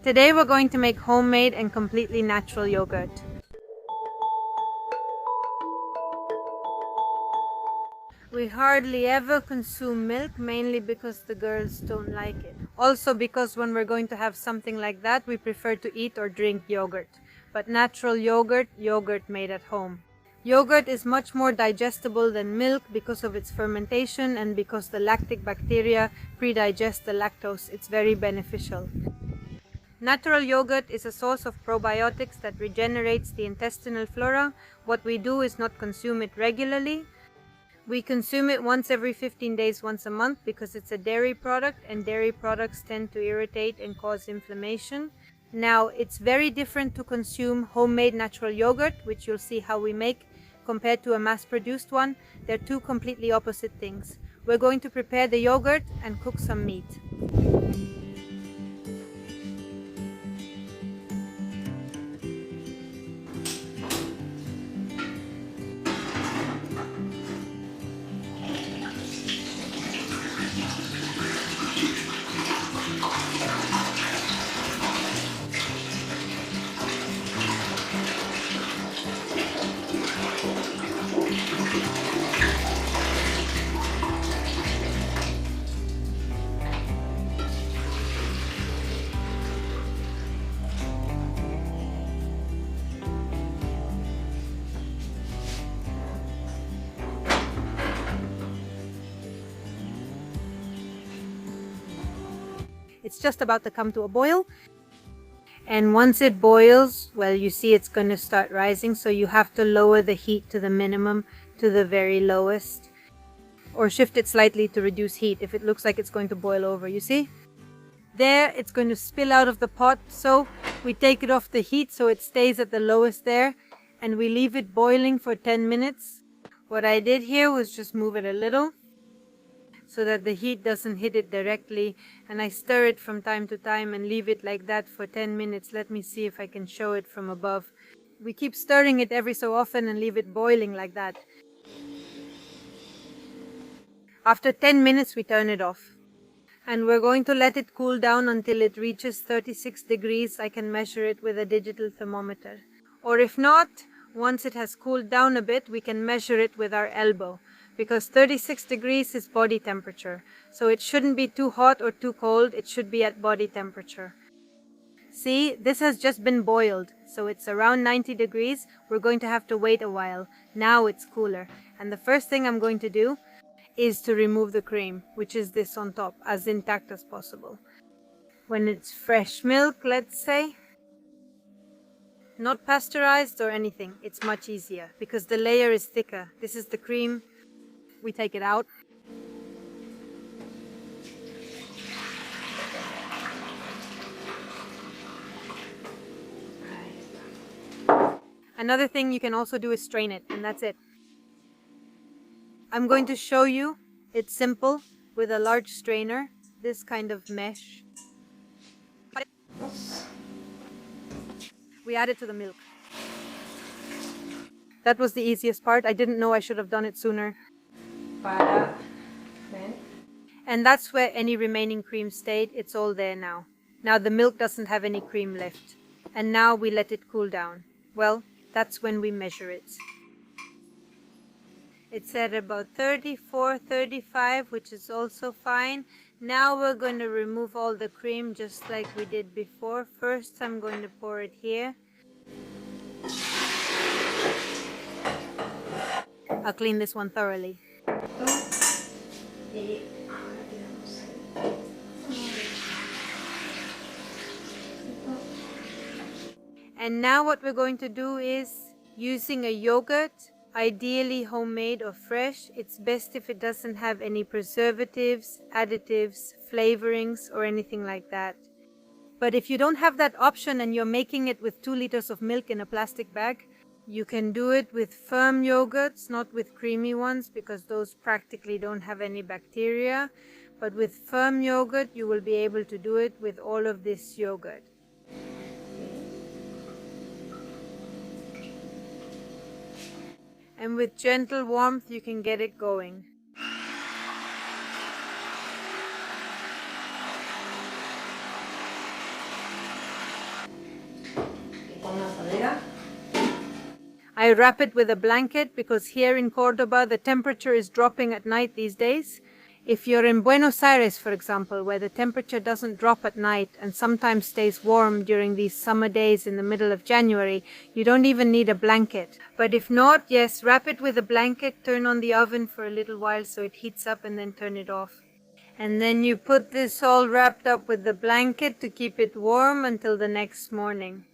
Today we're going to make homemade and completely natural yogurt. We hardly ever consume milk, mainly because the girls don't like it. Also because when we're going to have something like that, we prefer to eat or drink yogurt. But natural yogurt, yogurt made at home. Yogurt is much more digestible than milk because of its fermentation and because the lactic bacteria pre-digest the lactose. It's very beneficial. Natural yogurt is a source of probiotics that regenerates the intestinal flora. What we do is not consume it regularly. We consume it once every 15 days, once a month, because it's a dairy product and dairy products tend to irritate and cause inflammation. Now, it's very different to consume homemade natural yogurt, which you'll see how we make, compared to a mass-produced one. They're two completely opposite things. We're going to prepare the yogurt and cook some meat. It's just about to come to a boil, and once it boils, well, you see it's going to start rising, so you have to lower the heat to the minimum, to the very lowest, or shift it slightly to reduce heat if it looks like it's going to boil over. You see? There, it's going to spill out of the pot, so we take it off the heat so it stays at the lowest there, and we leave it boiling for 10 minutes. What I did here was just move it a little, so that the heat doesn't hit it directly, and I stir it from time to time and leave it like that for 10 minutes. Let me see if I can show it from above. We keep stirring it every so often and leave it boiling like that. After 10 minutes we turn it off. And we're going to let it cool down until it reaches 36 degrees. I can measure it with a digital thermometer. Or if not, once it has cooled down a bit, we can measure it with our elbow. Because 36 degrees is body temperature. So it shouldn't be too hot or too cold, it should be at body temperature. See, this has just been boiled, so it's around 90 degrees. We're going to have to wait a while. Now it's cooler. And the first thing I'm going to do is to remove the cream, which is this on top, as intact as possible. When it's fresh milk, let's say, not pasteurized or anything, it's much easier because the layer is thicker. This is the cream. We take it out. Another thing you can also do is strain it, and that's it. I'm going to show you. It's simple with a large strainer, this kind of mesh. We add it to the milk. That was the easiest part. I didn't know I should have done it sooner. And that's where any remaining cream stayed. It's all there now. Now the milk doesn't have any cream left. And now we let it cool down. Well, that's when we measure it. It's at about 34, 35, which is also fine. Now we're going to remove all the cream just like we did before. First, I'm going to pour it here. I'll clean this one thoroughly. And now what we're going to do is, using a yogurt, ideally homemade or fresh, it's best if it doesn't have any preservatives, additives, flavorings, or anything like that. But if you don't have that option and you're making it with 2 liters of milk in a plastic bag, you can do it with firm yogurts, not with creamy ones, because those practically don't have any bacteria. But with firm yogurt, you will be able to do it with all of this yogurt. And with gentle warmth, you can get it going. I wrap it with a blanket because here in Cordoba the temperature is dropping at night these days. If you're in Buenos Aires, for example, where the temperature doesn't drop at night and sometimes stays warm during these summer days in the middle of January, you don't even need a blanket. But if not, yes, wrap it with a blanket, turn on the oven for a little while so it heats up, and then turn it off. And then you put this all wrapped up with the blanket to keep it warm until the next morning.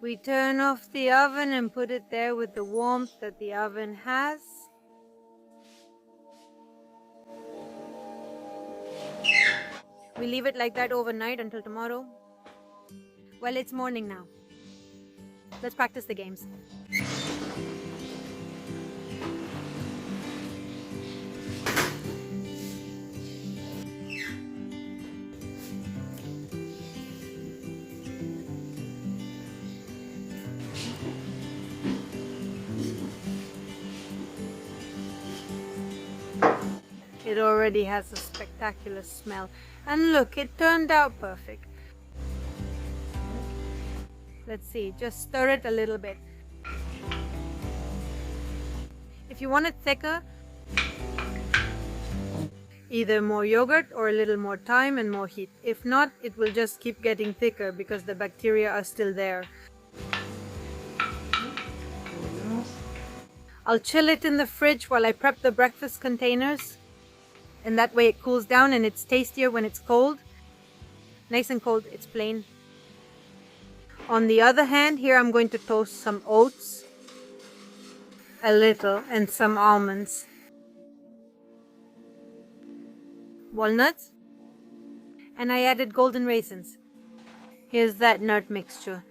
We turn off the oven and put it there with the warmth that the oven has. We leave it like that overnight until tomorrow. Well, it's morning now. Let's practice the games. It already has a spectacular smell. And look, it turned out perfect. Let's see, just stir it a little bit. If you want it thicker, either more yogurt or a little more time and more heat. If not, it will just keep getting thicker because the bacteria are still there. I'll chill it in the fridge while I prep the breakfast containers. And that way it cools down and it's tastier when it's cold. Nice and cold, it's plain. On the other hand, here I'm going to toast some oats, a little, and some almonds. Walnuts. And I added golden raisins. Here's that nut mixture.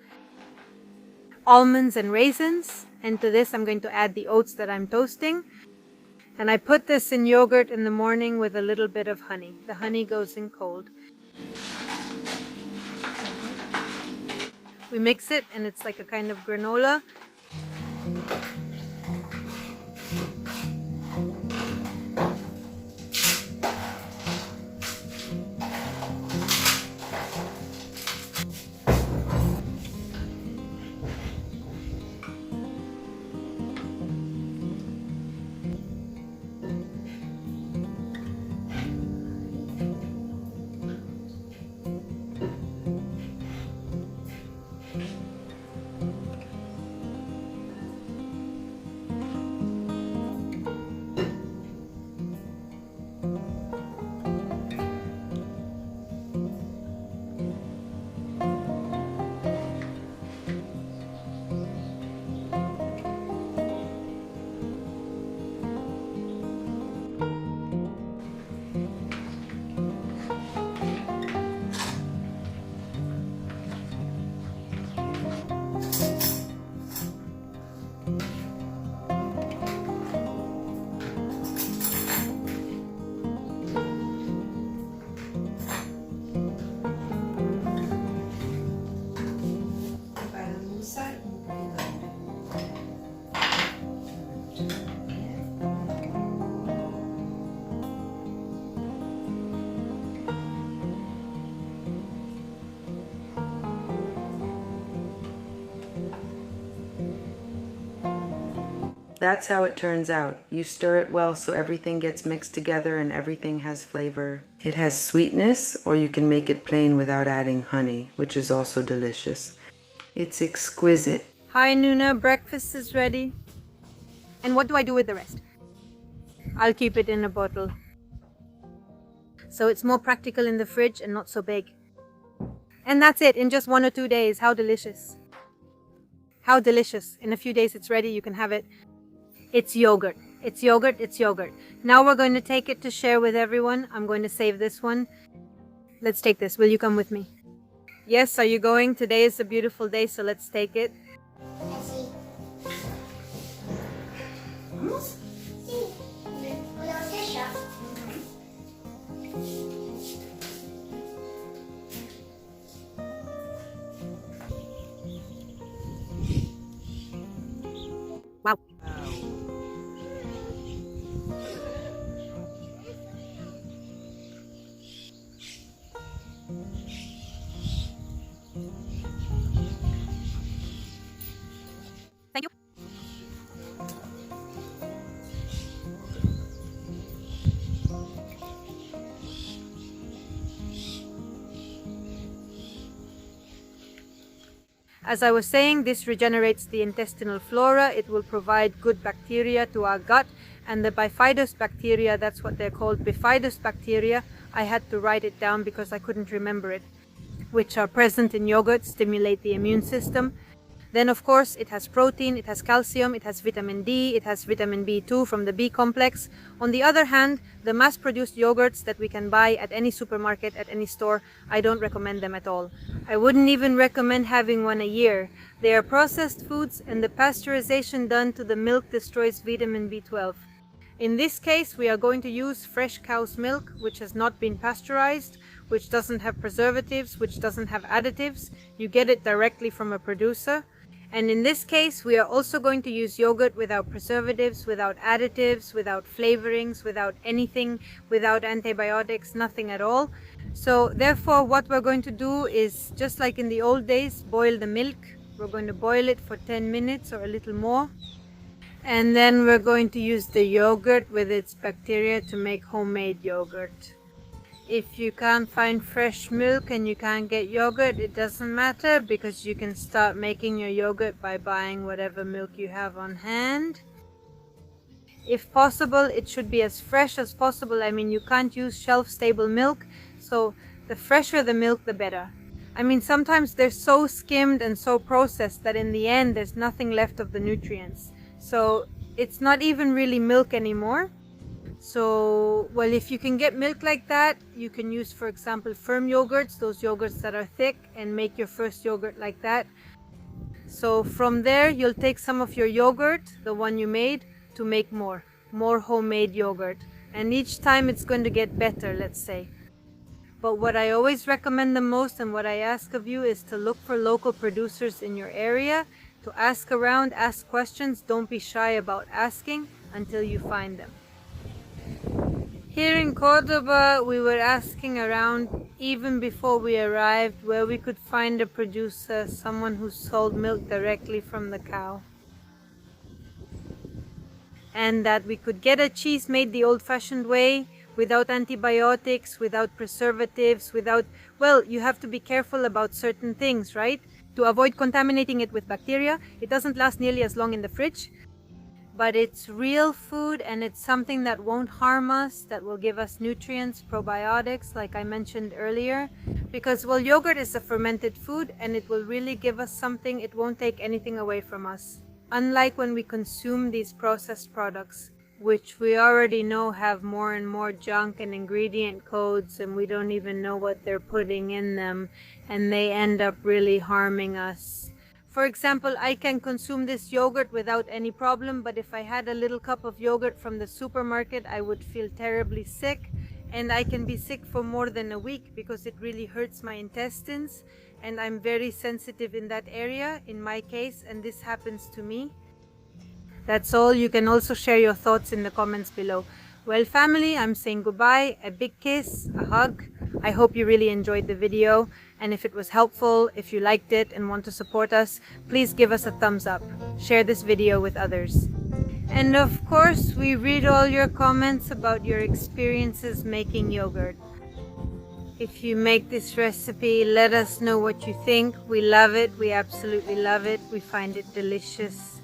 Almonds and raisins. And to this I'm going to add the oats that I'm toasting. And I put this in yogurt in the morning with a little bit of honey. The honey goes in cold. We mix it and it's like a kind of granola. That's how it turns out. You stir it well so everything gets mixed together and everything has flavor. It has sweetness, or you can make it plain without adding honey, which is also delicious. It's exquisite. Hi Nuna, breakfast is ready. And what do I do with the rest? I'll keep it in a bottle. So it's more practical in the fridge and not so big. And that's it, in just 1 or 2 days. How delicious. How delicious. In a few days it's ready, you can have it. It's yogurt. It's yogurt, it's yogurt. Now we're going to take it to share with everyone. I'm going to save this one. Let's take this. Will you come with me? Yes, are you going? Today is a beautiful day, so let's take it. Así. ¿Vamos? Sí. ¿Podemos ella? Wow. Thank you. As I was saying, this regenerates the intestinal flora. It will provide good bacteria to our gut. And the bifidus bacteria, that's what they're called, bifidus bacteria, I had to write it down because I couldn't remember it, which are present in yogurt, stimulate the immune system. Then, of course, it has protein, it has calcium, it has vitamin D, it has vitamin B2 from the B complex. On the other hand, the mass-produced yogurts that we can buy at any supermarket, at any store, I don't recommend them at all. I wouldn't even recommend having one a year. They are processed foods, and the pasteurization done to the milk destroys vitamin B12. In this case, we are going to use fresh cow's milk, which has not been pasteurized, which doesn't have preservatives, which doesn't have additives. You get it directly from a producer. And in this case, we are also going to use yogurt without preservatives, without additives, without flavorings, without anything, without antibiotics, nothing at all. So therefore, what we're going to do is, just like in the old days, boil the milk. We're going to boil it for 10 minutes or a little more. And then we're going to use the yogurt with its bacteria to make homemade yogurt. If you can't find fresh milk and you can't get yogurt, it doesn't matter, because you can start making your yogurt by buying whatever milk you have on hand. If possible, it should be as fresh as possible. I mean, you can't use shelf-stable milk, so the fresher the milk, the better. I mean, sometimes they're so skimmed and so processed that in the end there's nothing left of the nutrients. So it's not even really milk anymore. So, well, if you can get milk like that, you can use, for example, firm yogurts, those yogurts that are thick, and make your first yogurt like that. So from there, you'll take some of your yogurt, the one you made, to make more homemade yogurt. And each time it's going to get better, let's say. But what I always recommend the most, and what I ask of you, is to look for local producers in your area, to ask around, ask questions. Don't be shy about asking until you find them. Here in Cordoba, we were asking around even before we arrived where we could find a producer, someone who sold milk directly from the cow. And that we could get a cheese made the old-fashioned way, without antibiotics, without preservatives, without... Well, you have to be careful about certain things, right? To avoid contaminating it with bacteria. It doesn't last nearly as long in the fridge. But it's real food, and it's something that won't harm us, that will give us nutrients, probiotics, like I mentioned earlier. Because, well, yogurt is a fermented food, and it will really give us something. It won't take anything away from us. Unlike when we consume these processed products, which we already know have more and more junk and ingredient codes, and we don't even know what they're putting in them, and they end up really harming us. For example, I can consume this yogurt without any problem, but if I had a little cup of yogurt from the supermarket, I would feel terribly sick, and I can be sick for more than a week because it really hurts my intestines, and I'm very sensitive in that area, in my case, and this happens to me. That's all. You can also share your thoughts in the comments below. Well, family, I'm saying goodbye, a big kiss, a hug. I hope you really enjoyed the video, and if it was helpful, if you liked it and want to support us, please give us a thumbs up. Share this video with others. And of course, we read all your comments about your experiences making yogurt. If you make this recipe, let us know what you think. We love it. We absolutely love it. We find it delicious.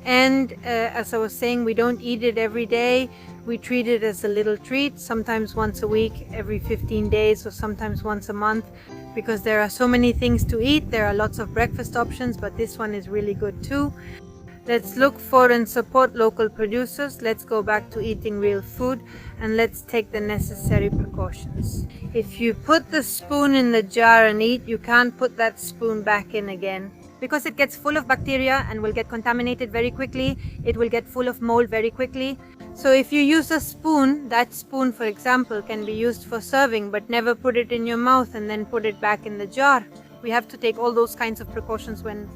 And as I was saying, we don't eat it every day. We treat it as a little treat, sometimes once a week, every 15 days, or sometimes once a month, because there are so many things to eat. There are lots of breakfast options, but this one is really good too. Let's look for and support local producers. Let's go back to eating real food, and let's take the necessary precautions. If you put the spoon in the jar and eat, you can't put that spoon back in again, because it gets full of bacteria and will get contaminated very quickly. It will get full of mold very quickly. So if you use a spoon, that spoon, for example, can be used for serving, but never put it in your mouth and then put it back in the jar. We have to take all those kinds of precautions when,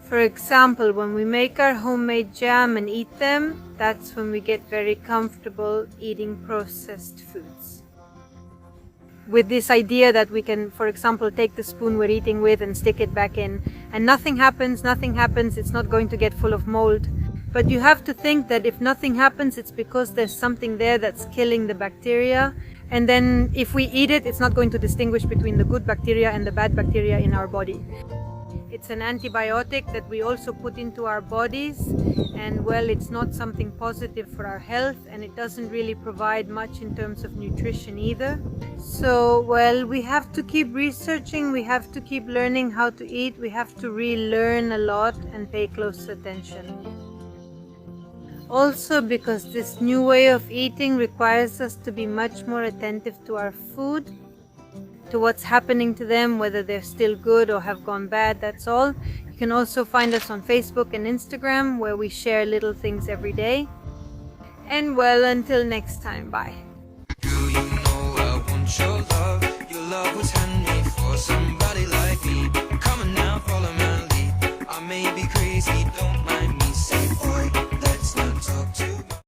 for example, when we make our homemade jam and eat them, that's when we get very comfortable eating processed foods. With this idea that we can, for example, take the spoon we're eating with and stick it back in, and nothing happens, it's not going to get full of mold. But you have to think that if nothing happens, it's because there's something there that's killing the bacteria. And then if we eat it, it's not going to distinguish between the good bacteria and the bad bacteria in our body. It's an antibiotic that we also put into our bodies, and well, it's not something positive for our health, and it doesn't really provide much in terms of nutrition either. So, well, we have to keep researching, we have to keep learning how to eat, we have to relearn a lot and pay close attention. Also, because this new way of eating requires us to be much more attentive to our food, to what's happening to them, whether they're still good or have gone bad, that's all. You can also find us on Facebook and Instagram, where we share little things every day. And well, until next time, bye. Do you know I want your love? Your love was handmade for somebody like me. Come on now, follow my lead. I may be crazy, don't mind me. Say, boy, let's not talk too